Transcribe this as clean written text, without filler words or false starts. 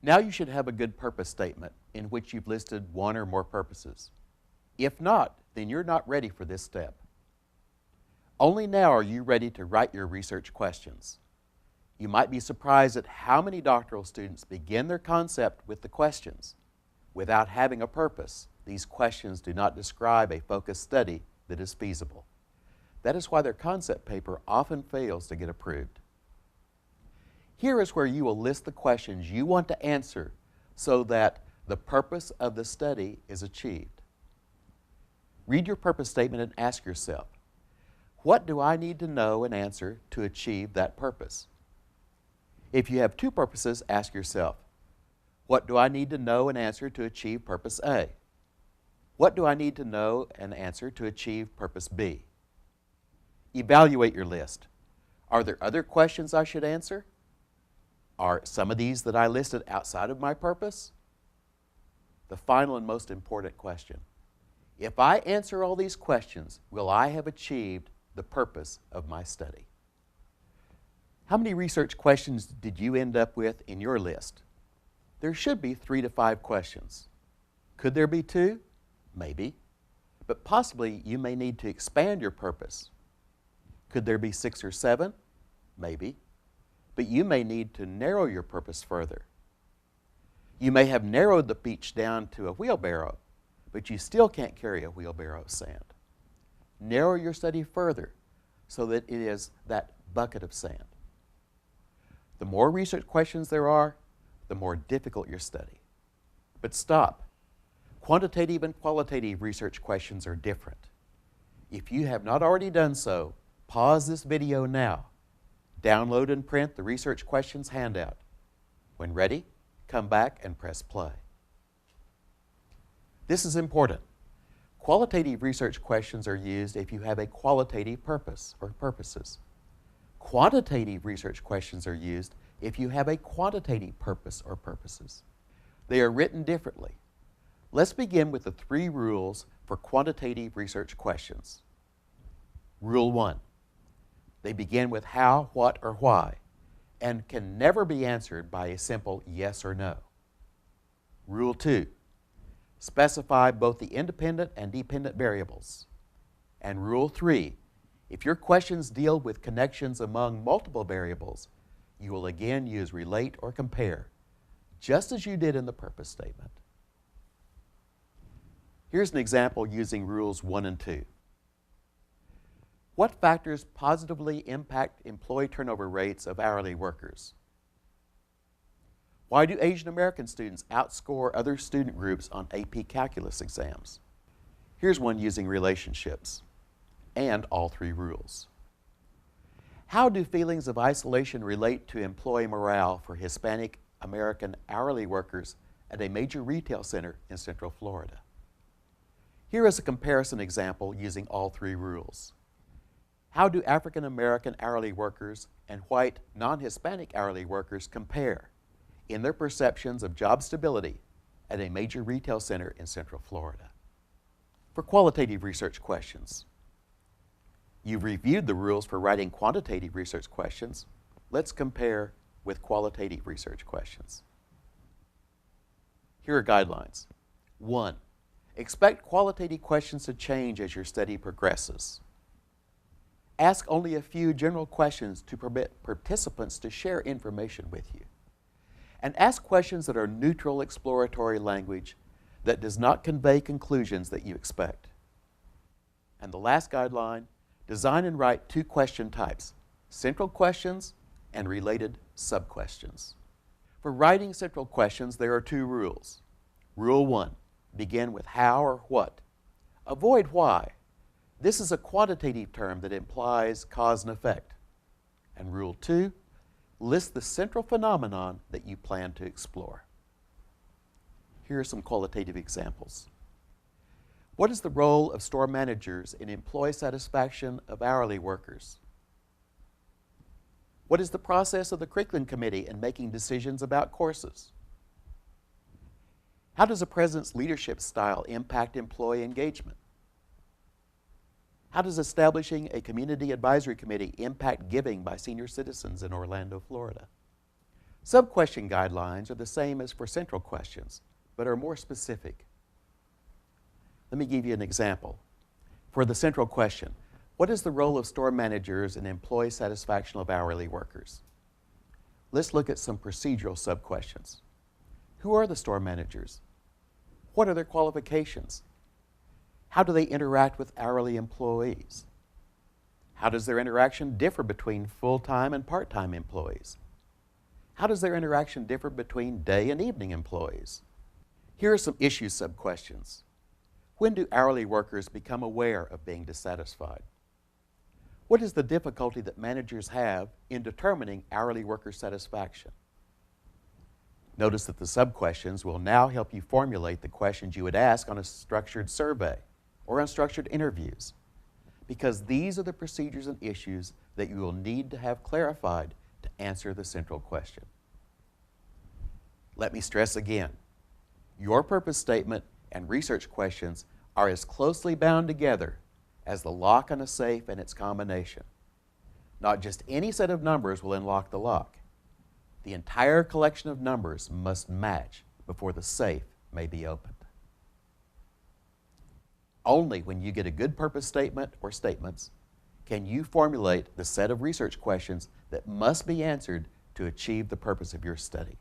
Now you should have a good purpose statement in which you've listed one or more purposes. If not, then you're not ready for this step. Only now are you ready to write your research questions. You might be surprised at how many doctoral students begin their concept with the questions. Without having a purpose, these questions do not describe a focused study that is feasible. That is why their concept paper often fails to get approved. Here is where you will list the questions you want to answer so that the purpose of the study is achieved. Read your purpose statement and ask yourself, what do I need to know and answer to achieve that purpose? If you have two purposes, ask yourself, what do I need to know and answer to achieve purpose A? What do I need to know and answer to achieve purpose B? Evaluate your list. Are there other questions I should answer? Are some of these that I listed outside of my purpose? The final and most important question. If I answer all these questions, will I have achieved the purpose of my study? How many research questions did you end up with in your list? There should be 3 to 5 questions. Could there be 2? Maybe. But possibly you may need to expand your purpose. Could there be 6 or 7? Maybe. But you may need to narrow your purpose further. You may have narrowed the beach down to a wheelbarrow, but you still can't carry a wheelbarrow of sand. Narrow your study further so that it is that bucket of sand. The more research questions there are, the more difficult your study. But stop. Quantitative and qualitative research questions are different. If you have not already done so, pause this video now. Download and print the research questions handout. When ready, come back and press play. This is important. Qualitative research questions are used if you have a qualitative purpose or purposes. Quantitative research questions are used if you have a quantitative purpose or purposes. They are written differently. Let's begin with the 3 rules for quantitative research questions. Rule 1. They begin with how, what, or why, and can never be answered by a simple yes or no. Rule 2. Specify both the independent and dependent variables. And Rule 3. If your questions deal with connections among multiple variables, you will again use relate or compare, just as you did in the purpose statement. Here's an example using Rules 1 and 2. What factors positively impact employee turnover rates of hourly workers? Why do Asian American students outscore other student groups on AP Calculus exams? Here's one using relationships and all 3 rules. How do feelings of isolation relate to employee morale for Hispanic American hourly workers at a major retail center in Central Florida? Here is a comparison example using all 3 rules. How do African American hourly workers and white non-Hispanic hourly workers compare in their perceptions of job stability at a major retail center in Central Florida? For qualitative research questions, you've reviewed the rules for writing quantitative research questions. Let's compare with qualitative research questions. Here are guidelines. 1. Expect qualitative questions to change as your study progresses. Ask only a few general questions to permit participants to share information with you. And ask questions that are neutral exploratory language that does not convey conclusions that you expect. And the last guideline, design and write 2 question types, central questions and related sub-questions. For writing central questions, there are 2 rules. Rule 1, begin with how or what. Avoid why. This is a quantitative term that implies cause and effect. And Rule 2, list the central phenomenon that you plan to explore. Here are some qualitative examples. What is the role of store managers in employee satisfaction of hourly workers? What is the process of the curriculum committee in making decisions about courses? How does a president's leadership style impact employee engagement? How does establishing a community advisory committee impact giving by senior citizens in Orlando, Florida? Sub-question guidelines are the same as for central questions, but are more specific. Let me give you an example. For the central question, what is the role of store managers in employee satisfaction of hourly workers? Let's look at some procedural sub-questions. Who are the store managers? What are their qualifications? How do they interact with hourly employees? How does their interaction differ between full-time and part-time employees? How does their interaction differ between day and evening employees? Here are some issue sub-questions. When do hourly workers become aware of being dissatisfied? What is the difficulty that managers have in determining hourly worker satisfaction? Notice that the sub-questions will now help you formulate the questions you would ask on a structured survey or unstructured interviews, because these are the procedures and issues that you will need to have clarified to answer the central question. Let me stress again, your purpose statement and research questions are as closely bound together as the lock on a safe and its combination. Not just any set of numbers will unlock the lock. The entire collection of numbers must match before the safe may be opened. Only when you get a good purpose statement or statements can you formulate the set of research questions that must be answered to achieve the purpose of your study.